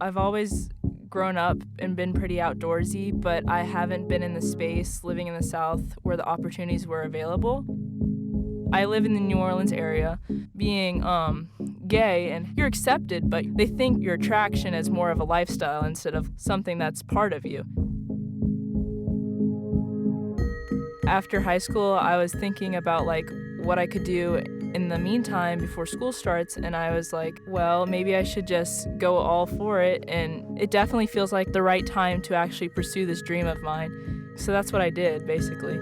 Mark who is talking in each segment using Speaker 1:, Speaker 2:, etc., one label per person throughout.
Speaker 1: I've always grown up and been pretty outdoorsy, but I haven't been in the space living in the South where the opportunities were available. I live in the New Orleans area. Being gay, and you're accepted, but they think your attraction is more of a lifestyle instead of something that's part of you. After high school, I was thinking about what I could do in the meantime before school starts, and I was like, well, maybe I should just go all for it, and it definitely feels like the right time to actually pursue this dream of mine. So that's what I did, basically.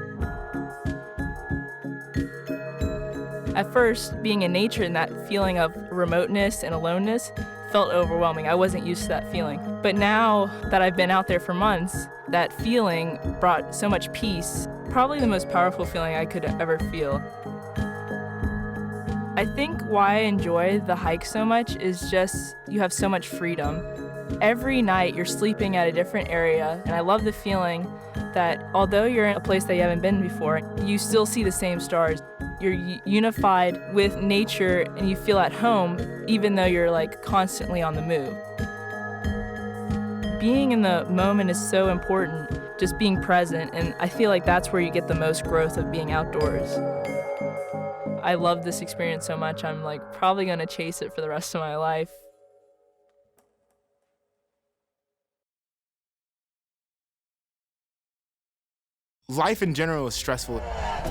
Speaker 1: At first, being in nature and that feeling of remoteness and aloneness felt overwhelming. I wasn't used to that feeling. But now that I've been out there for months, that feeling brought so much peace, probably the most powerful feeling I could ever feel. I think why I enjoy the hike so much is just you have so much freedom. Every night you're sleeping at a different area, and I love the feeling that although you're in a place that you haven't been before, you still see the same stars. You're unified with nature and you feel at home even though you're constantly on the move. Being in the moment is so important, just being present, and I feel like that's where you get the most growth of being outdoors. I love this experience so much, I'm probably gonna chase it for the rest of my life.
Speaker 2: Life in general is stressful.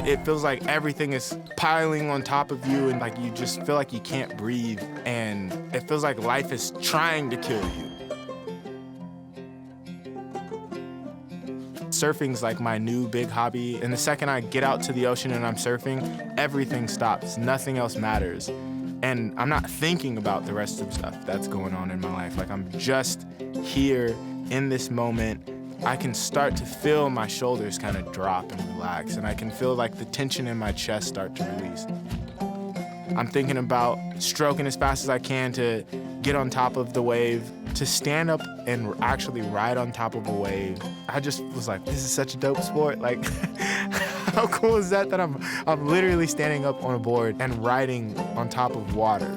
Speaker 2: It feels like everything is piling on top of you and you just feel like you can't breathe, and it feels like life is trying to kill you. Surfing's my new big hobby, and the second I get out to the ocean and I'm surfing, everything stops, nothing else matters. And I'm not thinking about the rest of the stuff that's going on in my life. I'm just here in this moment. I can start to feel my shoulders kind of drop and relax, and I can feel the tension in my chest start to release. I'm thinking about stroking as fast as I can to get on top of the wave, to stand up and actually ride on top of a wave. I just was like, this is such a dope sport. How cool is that I'm literally standing up on a board and riding on top of water.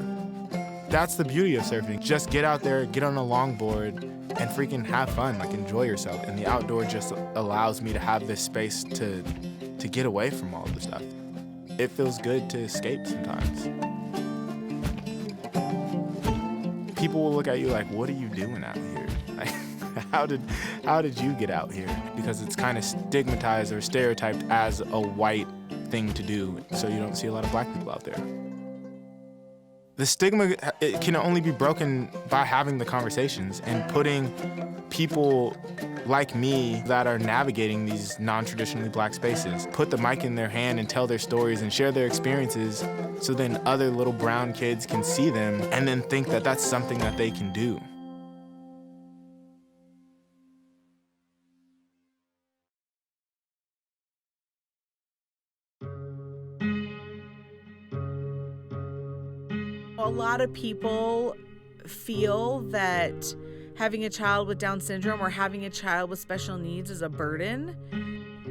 Speaker 2: That's the beauty of surfing. Just get out there, get on a longboard, and freaking have fun, enjoy yourself. And the outdoor just allows me to have this space to get away from all of the stuff. It feels good to escape sometimes. People will look at you what are you doing out here? How did you get out here? Because it's kind of stigmatized or stereotyped as a white thing to do, so you don't see a lot of black people out there. The stigma, it can only be broken by having the conversations and putting people like me that are navigating these non-traditionally black spaces, put the mic in their hand and tell their stories and share their experiences, so then other little brown kids can see them and then think that that's something that they can do.
Speaker 3: A lot of people feel that having a child with Down syndrome or having a child with special needs is a burden.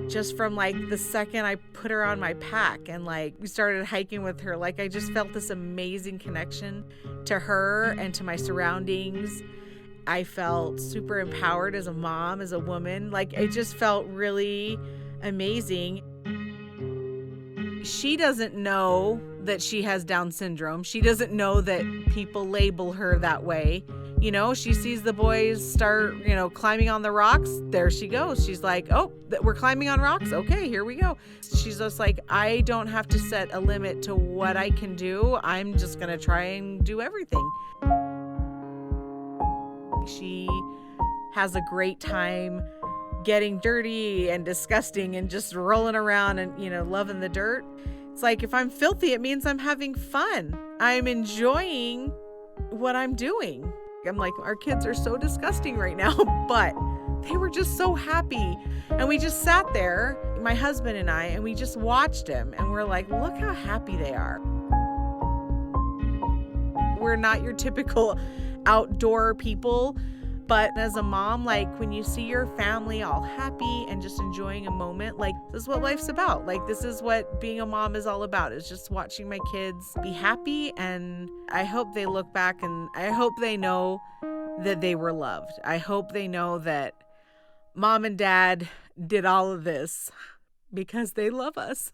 Speaker 3: Just from the second I put her on my pack and we started hiking with her, I just felt this amazing connection to her and to my surroundings. I felt super empowered as a mom, as a woman. It just felt really amazing. She doesn't know that she has Down syndrome. She doesn't know that people label her that way. She sees the boys start, climbing on the rocks. There she goes. She's like, oh, we're climbing on rocks. Okay, here we go. She's just I don't have to set a limit to what I can do. I'm just going to try and do everything. She has a great time getting dirty and disgusting and just rolling around and, loving the dirt. It's if I'm filthy, it means I'm having fun. I'm enjoying what I'm doing. I'm our kids are so disgusting right now, but they were just so happy. And we just sat there, my husband and I, and we just watched them. And we're look how happy they are. We're not your typical outdoor people. But as a mom, when you see your family all happy and just enjoying a moment, this is what life's about. This is what being a mom is all about, is just watching my kids be happy. And I hope they look back and I hope they know that they were loved. I hope they know that mom and dad did all of this because they love us.